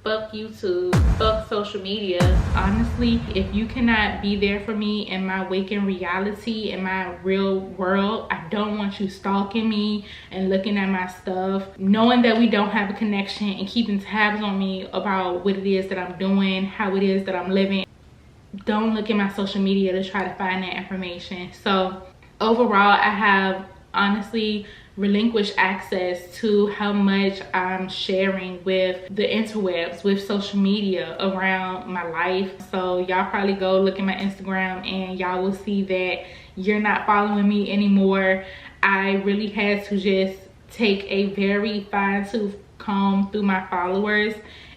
fuck YouTube, fuck social media. Honestly, if you cannot be there for me in my waking reality, in my real world, I don't want you stalking me and looking at my stuff, knowing that we don't have a connection and keeping tabs on me about what it is that I'm doing, how it is that I'm living. Don't look at my social media to try to find that information. So overall, I have honestly relinquish access to how much I'm sharing with the interwebs, with social media around my life. So y'all probably go look at my Instagram and y'all will see that you're not following me anymore. I really had to just take a very fine-tooth comb through my followers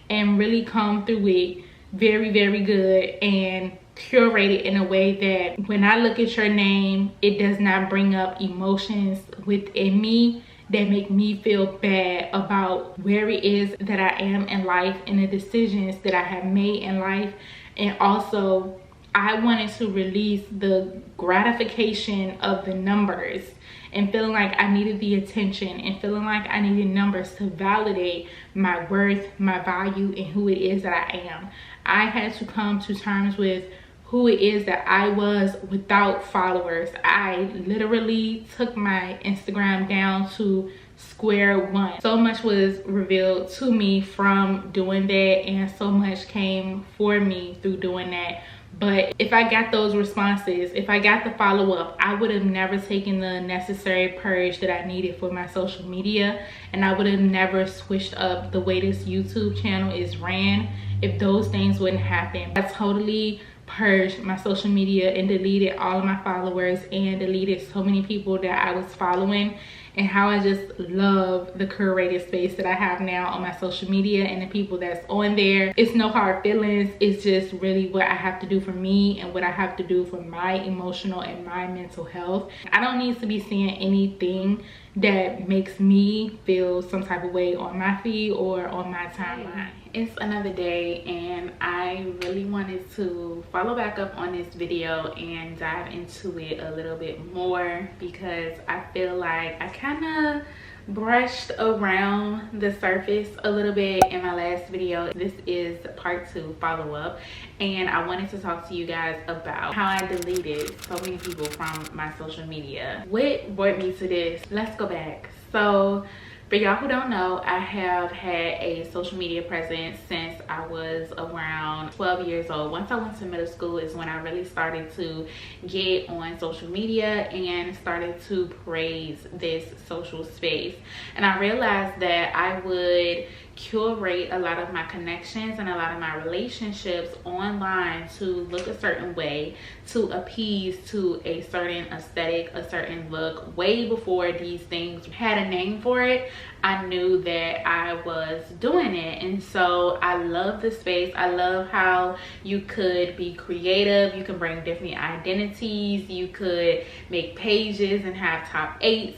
and really comb through it very, very good and curate it in a way that when I look at your name, it does not bring up emotions within me that make me feel bad about where it is that I am in life and the decisions that I have made in life. And also, I wanted to release the gratification of the numbers and feeling like I needed the attention and feeling like I needed numbers to validate my worth, my value, and who it is that I am. I had to come to terms with who it is that I was without followers. I literally took my Instagram down to square one. So much was revealed to me from doing that, and so much came for me through doing that. But if I got those responses, if I got the follow-up, I would have never taken the necessary purge that I needed for my social media, and I would have never switched up the way this YouTube channel is ran if those things wouldn't happen. I totally purged my social media and deleted all of my followers and deleted so many people that I was following, and how I just love the curated space that I have now on my social media and the people that's on there. It's no hard feelings. It's just really what I have to do for me and what I have to do for my emotional and my mental health. I don't need to be seeing anything that makes me feel some type of way on my feed or on my timeline. It's another day, and I really wanted to follow back up on this video and dive into it a little bit more, because I feel like I kind of brushed around the surface a little bit in my last video. This is part 2 follow-up, and I wanted to talk to you guys about how I deleted so many people from my social media. What brought me to this? Let's go back. So for y'all who don't know, I have had a social media presence since I was around 12 years old. Once I went to middle school is when I really started to get on social media and started to praise this social space. And I realized that I would curate a lot of my connections and a lot of my relationships online to look a certain way, to appease to a certain aesthetic, a certain look. Way before these things had a name for it, I knew that I was doing it. And so I love the space. I love how you could be creative, you can bring different identities, you could make pages and have top 8s,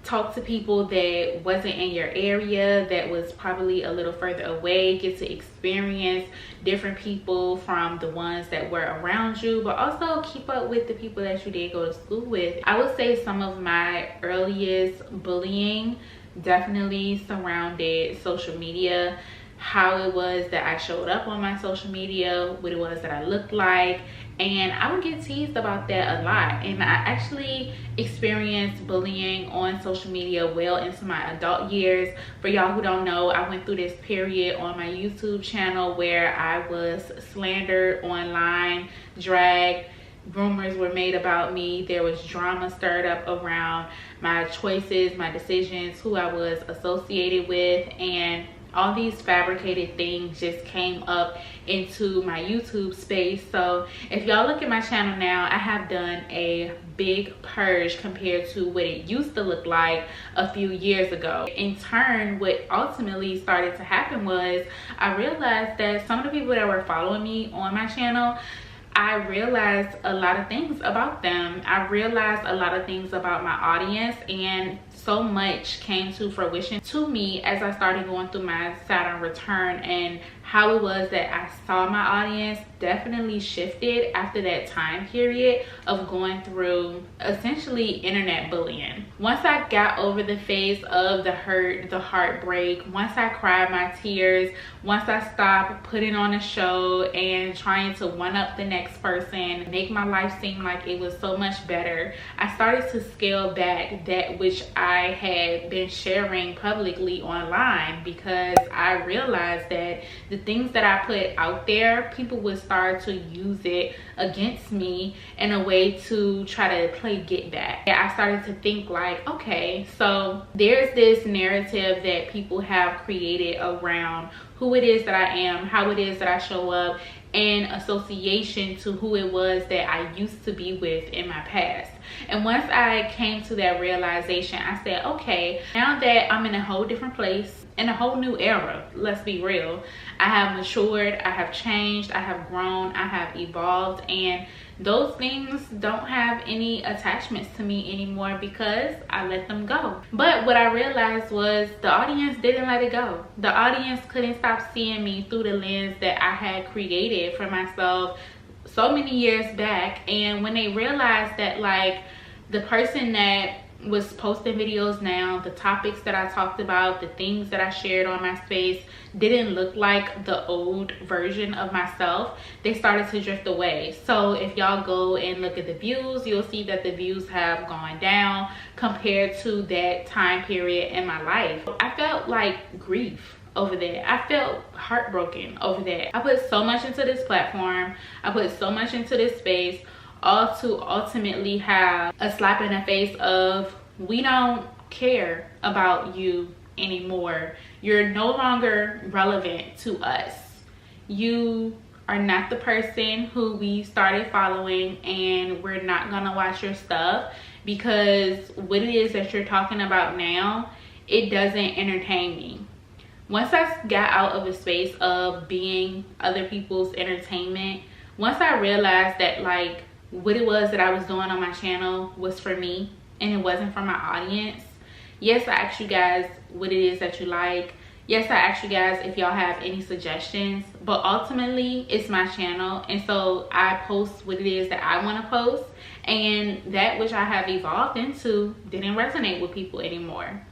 talk to people that wasn't in your area, that was probably a little further away, get to experience different people from the ones that were around you, but also keep up with the people that you did go to school with. I would say some of my earliest bullying definitely surrounded social media, how it was that I showed up on my social media, what it was that I looked like. And I would get teased about that a lot. And I actually experienced bullying on social media well into my adult years. For y'all who don't know, I went through this period on my YouTube channel where I was slandered online, dragged, rumors were made about me, there was drama stirred up around my choices, my decisions, who I was associated with, and all these fabricated things just came up into my YouTube space. So if y'all look at my channel now, I have done a big purge compared to what it used to look like a few years ago. In turn, what ultimately started to happen was I realized that some of the people that were following me on my channel, I realized a lot of things about them. I realized a lot of things about my audience, and so much came to fruition to me as I started going through my Saturn return and how it was that I saw my audience definitely shifted after that time period of going through essentially internet bullying. Once I got over the phase of the hurt, the heartbreak, once I cried my tears, once I stopped putting on a show and trying to one up the next person, make my life seem like it was so much better, I started to scale back that which I had been sharing publicly online, because I realized that the things that I put out there, people would start to use it against me in a way to try to play get back. I started to think like, okay, so there's this narrative that people have created around who it is that I am, how it is that I show up, in association to who it was that I used to be with in my past. And once I came to that realization, I said, okay, now that I'm in a whole different place, in a whole new era, let's be real, I have matured, I have changed, I have grown, I have evolved, and those things don't have any attachments to me anymore because I let them go. But what I realized was the audience didn't let it go. The audience couldn't stop seeing me through the lens that I had created for myself so many years back. And when they realized that, like, the person that was posting videos now, the topics that I talked about, the things that I shared on my space didn't look like the old version of myself, they started to drift away. So if y'all go and look at the views, you'll see that the views have gone down compared to that time period in my life. I felt like grief over that. I felt heartbroken over that. I put so much into this platform, I put so much into this space, all to ultimately have a slap in the face of, we don't care about you anymore. You're no longer relevant to us. You are not the person who we started following, and we're not gonna watch your stuff because what it is that you're talking about now, it doesn't entertain me. Once I got out of a space of being other people's entertainment, once I realized that, like, what it was that I was doing on my channel was for me and it wasn't for my audience. Yes, I asked you guys what it is that you like. Yes, I asked you guys if y'all have any suggestions, but ultimately it's my channel, and so I post what it is that I want to post, and that which I have evolved into didn't resonate with people anymore.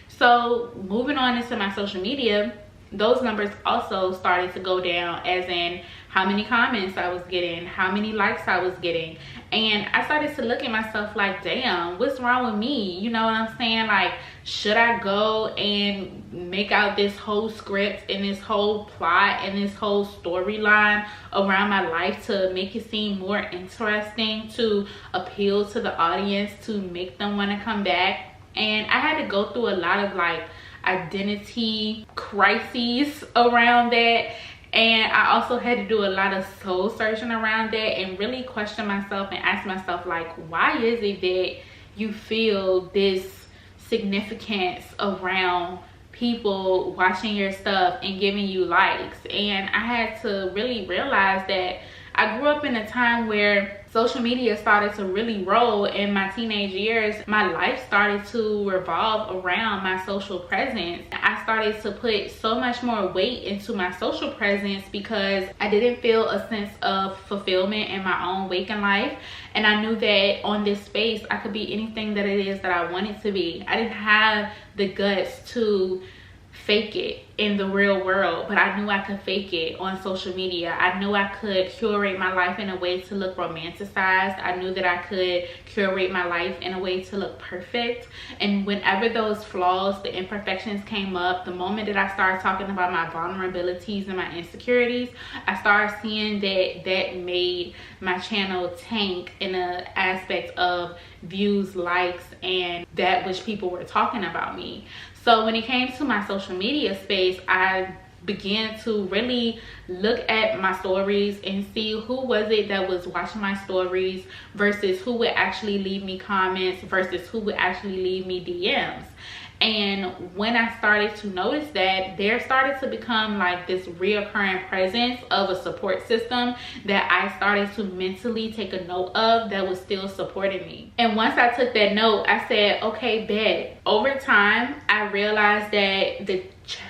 So moving on into my social media, those numbers also started to go down, as in how many comments I was getting, how many likes I was getting. And I started to look at myself like, damn, what's wrong with me? You know what I'm saying? Like, should I go and make out this whole script and this whole plot and this whole storyline around my life to make it seem more interesting, to appeal to the audience, to make them want to come back? And I had to go through a lot of, like, identity crises around that, and I also had to do a lot of soul searching around that and really question myself and ask myself, like, why is it that you feel this significance around people watching your stuff and giving you likes? And I had to really realize that I grew up in a time where social media started to really roll. In my teenage years, my life started to revolve around my social presence. I started to put so much more weight into my social presence because I didn't feel a sense of fulfillment in my own waking life. And I knew that on this space, I could be anything that it is that I wanted to be. I didn't have the guts to fake it in the real world, but I knew I could fake it on social media. I knew I could curate my life in a way to look romanticized. I knew that I could curate my life in a way to look perfect. And whenever those flaws, the imperfections came up, the moment that I started talking about my vulnerabilities and my insecurities, I started seeing that that made my channel tank in an aspect of views, likes, and that which people were talking about me. So when it came to my social media space, I began to really look at my stories and see who was it that was watching my stories versus who would actually leave me comments versus who would actually leave me DMs. And when I started to notice that, there started to become like this reoccurring presence of a support system that I started to mentally take a note of that was still supporting me. And once I took that note, I said, okay, bet. Over time, I realized that the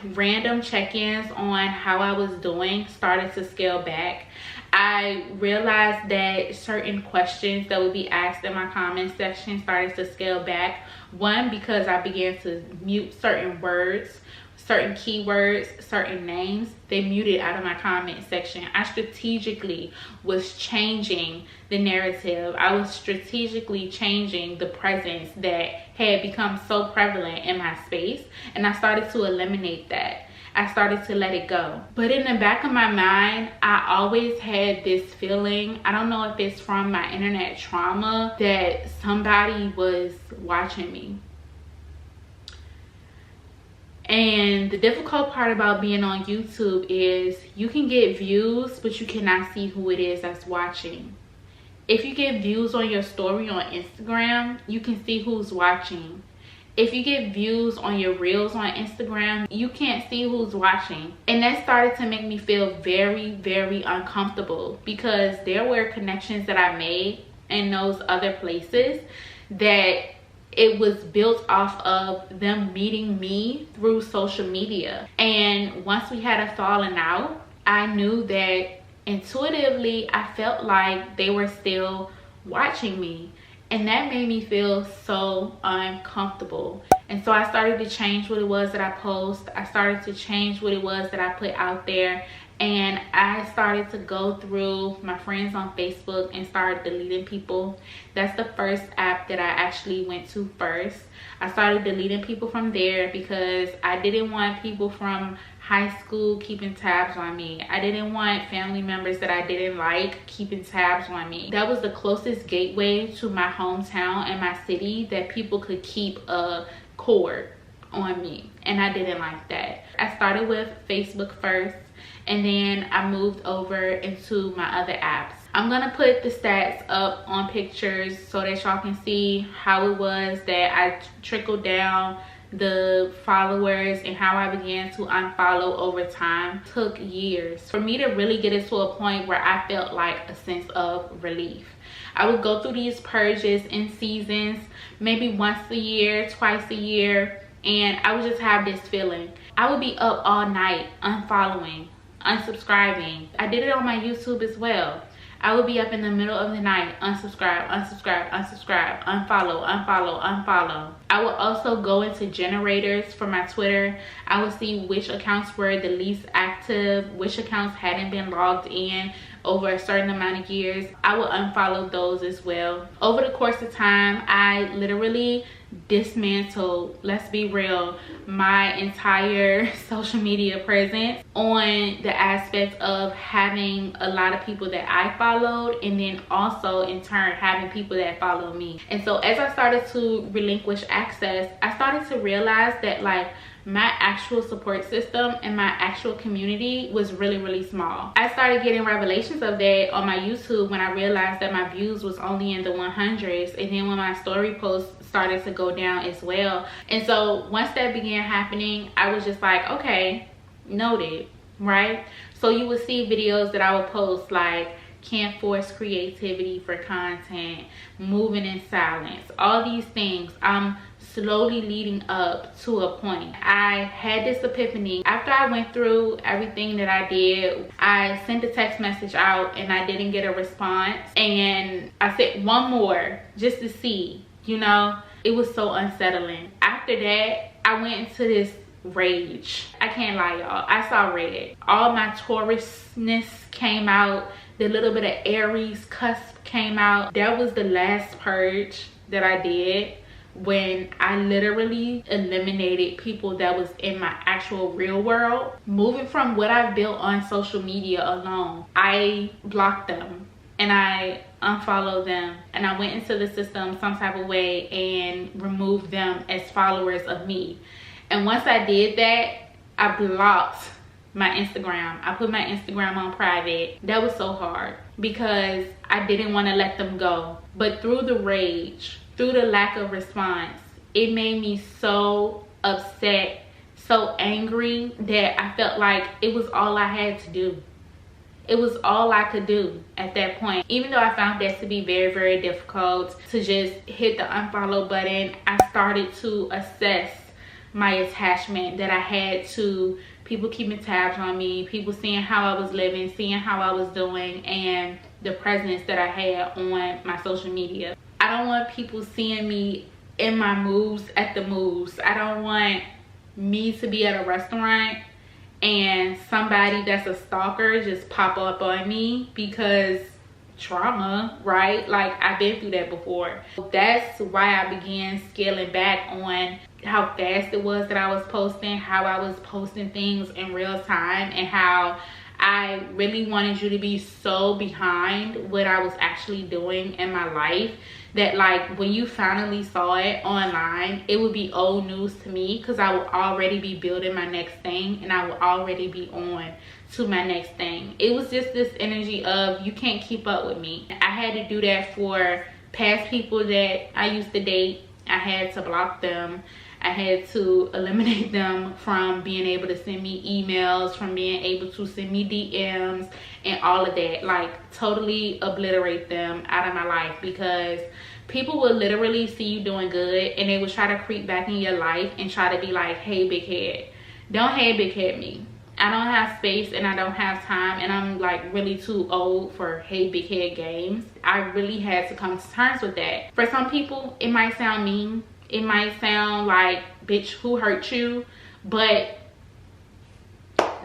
random check-ins on how I was doing started to scale back. I realized that certain questions that would be asked in my comment section started to scale back. One, because I began to mute certain words, certain keywords, certain names. They muted out of my comment section. I strategically was changing the narrative. I was strategically changing the presence that had become so prevalent in my space, and I started to eliminate that. I started to let it go. But in the back of my mind, I always had this feeling, I don't know if it's from my internet trauma, that somebody was watching me. And the difficult part about being on YouTube is you can get views, but you cannot see who it is that's watching. If you get views on your story on Instagram, you can see who's watching. If you get views on your reels on Instagram, you can't see who's watching. And that started to make me feel very, very uncomfortable, because there were connections that I made in those other places that it was built off of them meeting me through social media. And once we had a falling out, I knew that intuitively I felt like they were still watching me. And that made me feel so uncomfortable. And so I started to change what it was that I post. I started to change what it was that I put out there. And I started to go through my friends on Facebook and started deleting people. That's the first app that I actually went to first. I started deleting people from there because I didn't want people from high school keeping tabs on me. I didn't want family members that I didn't like keeping tabs on me. That was the closest gateway to my hometown and my city that people could keep a cord on me, and I didn't like that. I started with Facebook first, and then I moved over into my other apps. I'm gonna put the stats up on pictures so that y'all can see how it was that I trickled down the followers and how I began to unfollow over time. It took years for me to really get it to a point where I felt like a sense of relief. I would go through these purges in seasons, maybe once a year, twice a year, and I would just have this feeling. I would be up all night unfollowing, unsubscribing. I did it on my YouTube as well. I would be up in the middle of the night, unsubscribe, unsubscribe, unsubscribe, unfollow, unfollow, unfollow. I would also go into generators for my Twitter. I would see which accounts were the least active, which accounts hadn't been logged in over a certain amount of years. I would unfollow those as well. Over the course of time, I literally dismantled, let's be real, my entire social media presence on the aspect of having a lot of people that I followed, and then also in turn having people that follow me. And so as I started to relinquish access, I started to realize that like my actual support system and my actual community was really, really small. I started getting revelations of that on my YouTube when I realized that my views was only in the 100s, and then when my story posts started to go down as well. And so once that began happening, I was just like, okay, noted, right? So you would see videos that I would post like can't force creativity for content, moving in silence, all these things. I'm slowly leading up to a point. I had this epiphany after I went through everything that I did. I sent a text message out and I didn't get a response, and I said one more just to see, you know. It was so unsettling. After that, I went into this rage. I can't lie, y'all, I saw red. All my Taurusness came out. The little bit of Aries cusp came out. That was the last purge that I did, when I literally eliminated people that was in my actual real world. Moving from what I've built on social media alone, I blocked them and I unfollowed them, and I went into the system some type of way and removed them as followers of me. And once I did that, I blocked my Instagram. I put my Instagram on private. That was so hard because I didn't want to let them go. But through the rage, through the lack of response, it made me so upset, so angry, that I felt like it was all I had to do. It was all I could do at that point. Even though I found that to be very, very difficult to just hit the unfollow button, I started to assess my attachment that I had to people keeping tabs on me, people seeing how I was living, seeing how I was doing, and the presence that I had on my social media. I don't want people seeing me in my moves at the moves. I don't want me to be at a restaurant and somebody that's a stalker just pop up on me because trauma, right? Like, I've been through that before. That's why I began scaling back on how fast it was that I was posting, how I was posting things in real time, and how I really wanted you to be so behind what I was actually doing in my life that, like, when you finally saw it online, it would be old news to me, because I would already be building my next thing and I would already be on to my next thing. It was just this energy of, you can't keep up with me. I had to do that for past people that I used to date. I had to block them. I had to eliminate them from being able to send me emails, from being able to send me DMs and all of that. Like, totally obliterate them out of my life, because people will literally see you doing good and they will try to creep back in your life and try to be like, hey, big head. Don't hey, big head me. I don't have space and I don't have time, and I'm like really too old for hey, big head games. I really had to come to terms with that. For some people, it might sound mean. It might sound like, bitch, who hurt you? But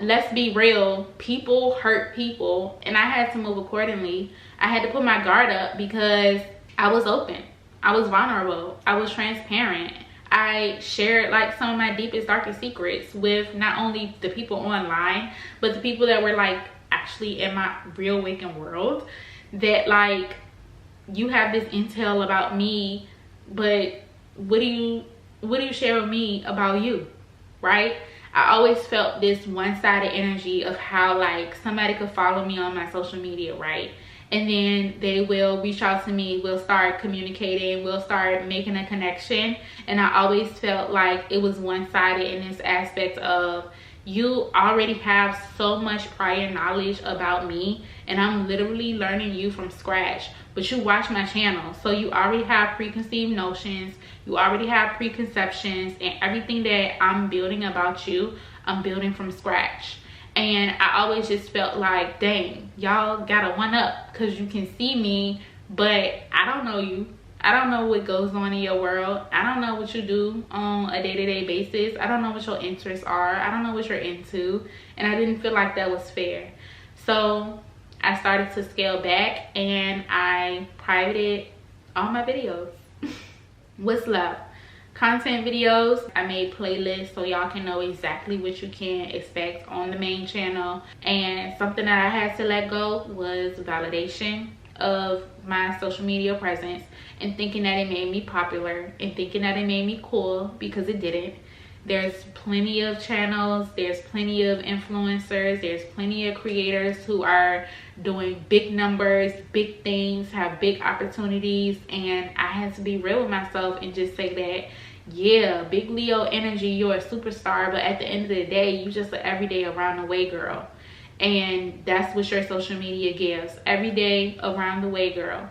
let's be real, people hurt people, and I had to move accordingly. I had to put my guard up because I was open. I was vulnerable. I was transparent. I shared like some of my deepest, darkest secrets with not only the people online, but the people that were like actually in my real waking world. That like, you have this intel about me, but what do you share with me about you, right? I always felt this one-sided energy of how like somebody could follow me on my social media, right? And then they will reach out to me, we'll start communicating, we'll start making a connection. And I always felt like it was one-sided in this aspect of, you already have so much prior knowledge about me and I'm literally learning you from scratch. But you watch my channel, so you already have preconceived notions, you already have preconceptions, and everything that I'm building about you, I'm building from scratch. And I always just felt like, dang, y'all gotta one up because you can see me, but I don't know you. I don't know what goes on in your world. I don't know what you do on a day-to-day basis. I don't know what your interests are. I don't know what you're into. And I didn't feel like that was fair. So I started to scale back and I privated all my videos. What's left? Content videos. I made playlists so y'all can know exactly what you can expect on the main channel. And something that I had to let go was validation of my social media presence, and thinking that it made me popular and thinking that it made me cool, because it didn't. There's plenty of channels, there's plenty of influencers, there's plenty of creators who are doing big numbers, big things, have big opportunities, and I had to be real with myself and just say that, yeah, big Leo energy, you're a superstar, but at the end of the day, you just an everyday around the way girl. And that's what your social media gives. Every day around the way girl.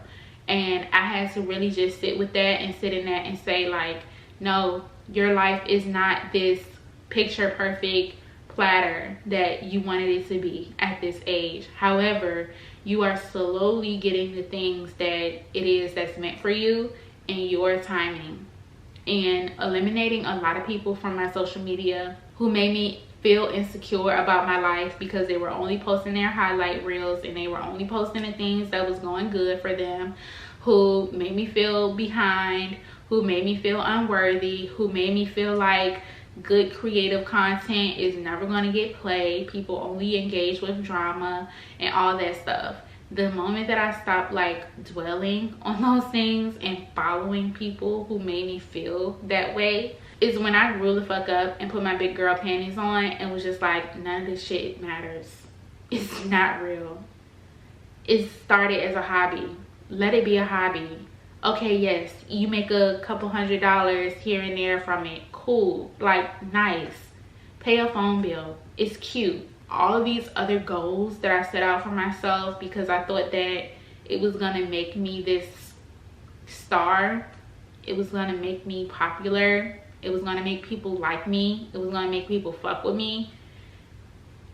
And I had to really just sit with that and sit in that and say like, no, your life is not this picture perfect platter that you wanted it to be at this age. However, you are slowly getting the things that it is that's meant for you in your timing. And eliminating a lot of people from my social media who made me feel insecure about my life because they were only posting their highlight reels and they were only posting the things that was going good for them, who made me feel behind, who made me feel unworthy, who made me feel like good creative content is never going to get played, people only engage with drama and all that stuff. The moment that I stopped like dwelling on those things and following people who made me feel that way is when I grew the fuck up and put my big girl panties on and was just like, none of this shit matters. It's not real. It started as a hobby. Let it be a hobby. Okay, yes, you make a couple $100 here and there from it. Cool, like nice. Pay a phone bill. It's cute. All of these other goals that I set out for myself because I thought that it was gonna make me this star, it was gonna make me popular, It was gonna make people like me. It was gonna make people fuck with me.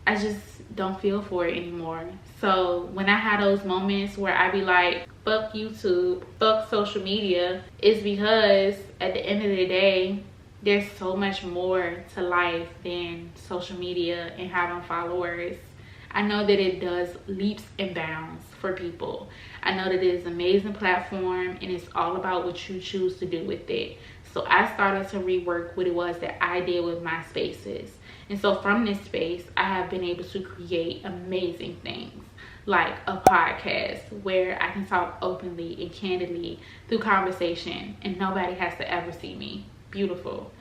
I just don't feel for it anymore. So when I had those moments where I be like, fuck YouTube, fuck social media, it's because at the end of the day, there's so much more to life than social media and having followers. I know that it does leaps and bounds for people. I know that it is an amazing platform and it's all about what you choose to do with it. So I started to rework what it was that I did with my spaces. And so from this space, I have been able to create amazing things, like a podcast where I can talk openly and candidly through conversation and nobody has to ever see me. Beautiful.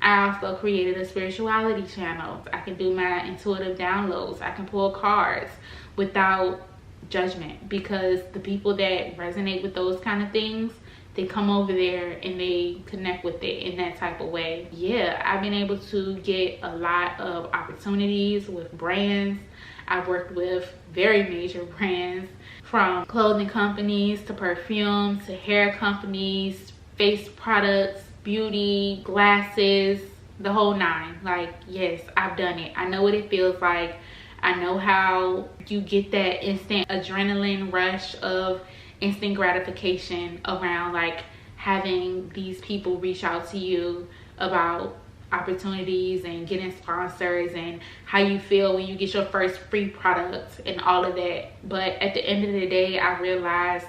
I also created a spirituality channel. I can do my intuitive downloads. I can pull cards without judgment, because the people that resonate with those kind of things, they come over there and they connect with it in that type of way. Yeah, I've been able to get a lot of opportunities with brands. I've worked with very major brands, from clothing companies to perfume to hair companies, face products, beauty, glasses, the whole nine. Like, yes, I've done it. I know what it feels like. I know how you get that instant adrenaline rush of instant gratification around like having these people reach out to you about opportunities and getting sponsors, and how you feel when you get your first free product and all of that. But at the end of the day, I realized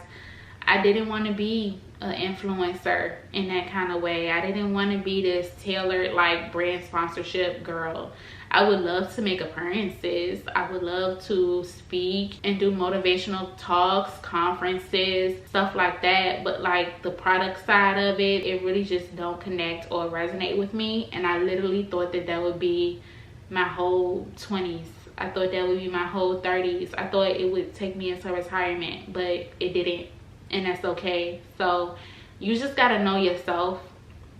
I didn't want to be an influencer in that kind of way. I didn't want to be this tailored like brand sponsorship girl. I would love to make appearances. I would love to speak and do motivational talks, conferences, stuff like that. But like the product side of it, it really just don't connect or resonate with me. And I literally thought that that would be my whole 20s. I thought that would be my whole 30s. I thought it would take me into retirement, but it didn't. And that's okay. So you just gotta know yourself.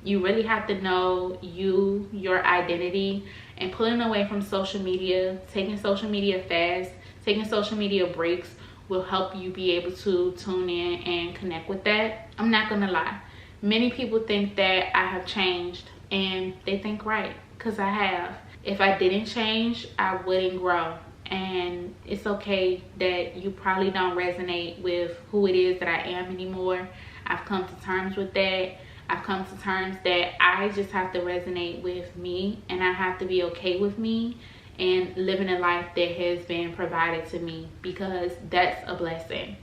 You really have to know you, your identity, and pulling away from social media, taking social media fast, taking social media breaks will help you be able to tune in and connect with that. I'm not gonna lie. Many people think that I have changed, and they think right, because I have. If I didn't change, I wouldn't grow. And it's okay that you probably don't resonate with who it is that I am anymore. I've come to terms with that. I've come to terms that I just have to resonate with me, and I have to be okay with me and living a life that has been provided to me, because that's a blessing.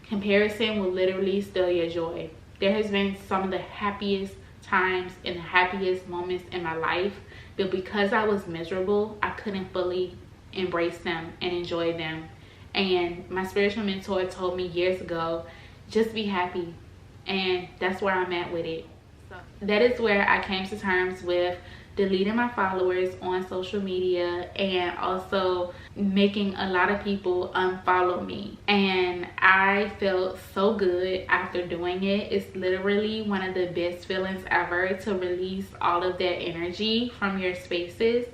Comparison will literally steal your joy. There has been some of the happiest times and the happiest moments in my life, but because I was miserable, I couldn't fully embrace them and enjoy them. And my spiritual mentor told me years ago, just be happy. And that's where I'm at with it. So that is where I came to terms with deleting my followers on social media, and also making a lot of people unfollow me. And I felt so good after doing it. It's literally one of the best feelings ever to release all of that energy from your spaces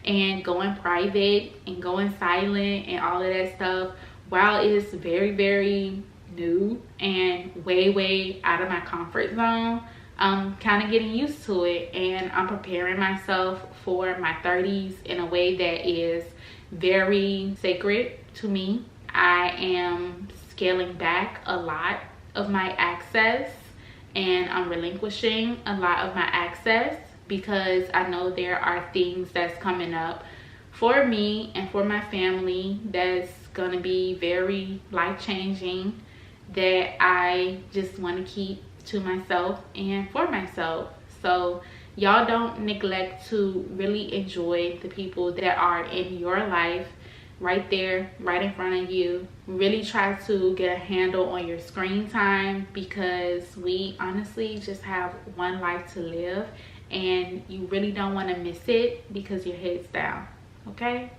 and going private and going silent and all of that stuff. While it's very, very new and way out of my comfort zone, I'm kind of getting used to it, and I'm preparing myself for my 30s in a way that is very sacred to me. I am scaling back a lot of my access, and I'm relinquishing a lot of my access, because I know there are things that's coming up for me and for my family that's gonna be very life-changing, that I just want to keep to myself and for myself. So y'all don't neglect to really enjoy the people that are in your life, right there, right in front of you. Really try to get a handle on your screen time, because we honestly just have one life to live, and you really don't want to miss it because your head's down. Okay?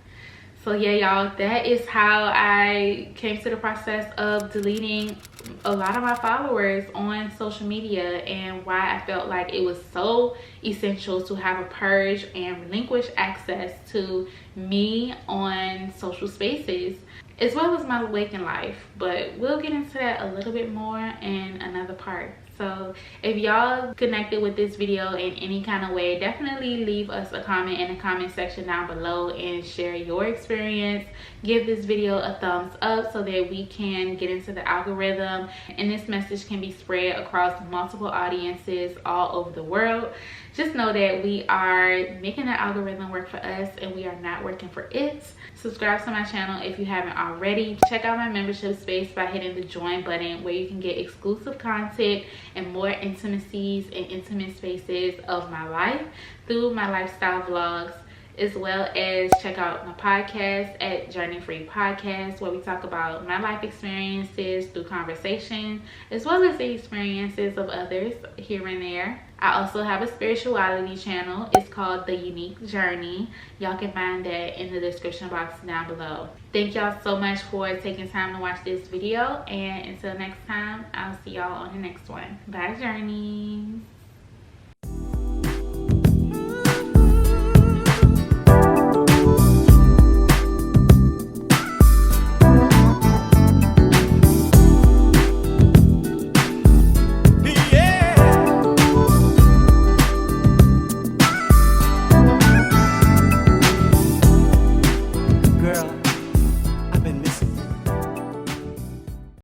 So yeah, y'all, that is how I came to the process of deleting a lot of my followers on social media, and why I felt like it was so essential to have a purge and relinquish access to me on social spaces, as well as my waking life. But we'll get into that a little bit more in another part. So if y'all connected with this video in any kind of way, definitely leave us a comment in the comment section down below and share your experience. Give this video a thumbs up so that we can get into the algorithm and this message can be spread across multiple audiences all over the world. Just know that we are making the algorithm work for us and we are not working for it. Subscribe to my channel if you haven't already. Check out my membership space by hitting the join button, where you can get exclusive content and more intimacies and intimate spaces of my life through my lifestyle vlogs, as well as check out my podcast at Journey Free Podcast, where we talk about my life experiences through conversation, as well as the experiences of others here and there. I also have a spirituality channel. It's called The Uneak Journey. Y'all can find that in the description box down below. Thank y'all so much for taking time to watch this video, and until next time, I'll see y'all on the next one. Bye, journeys.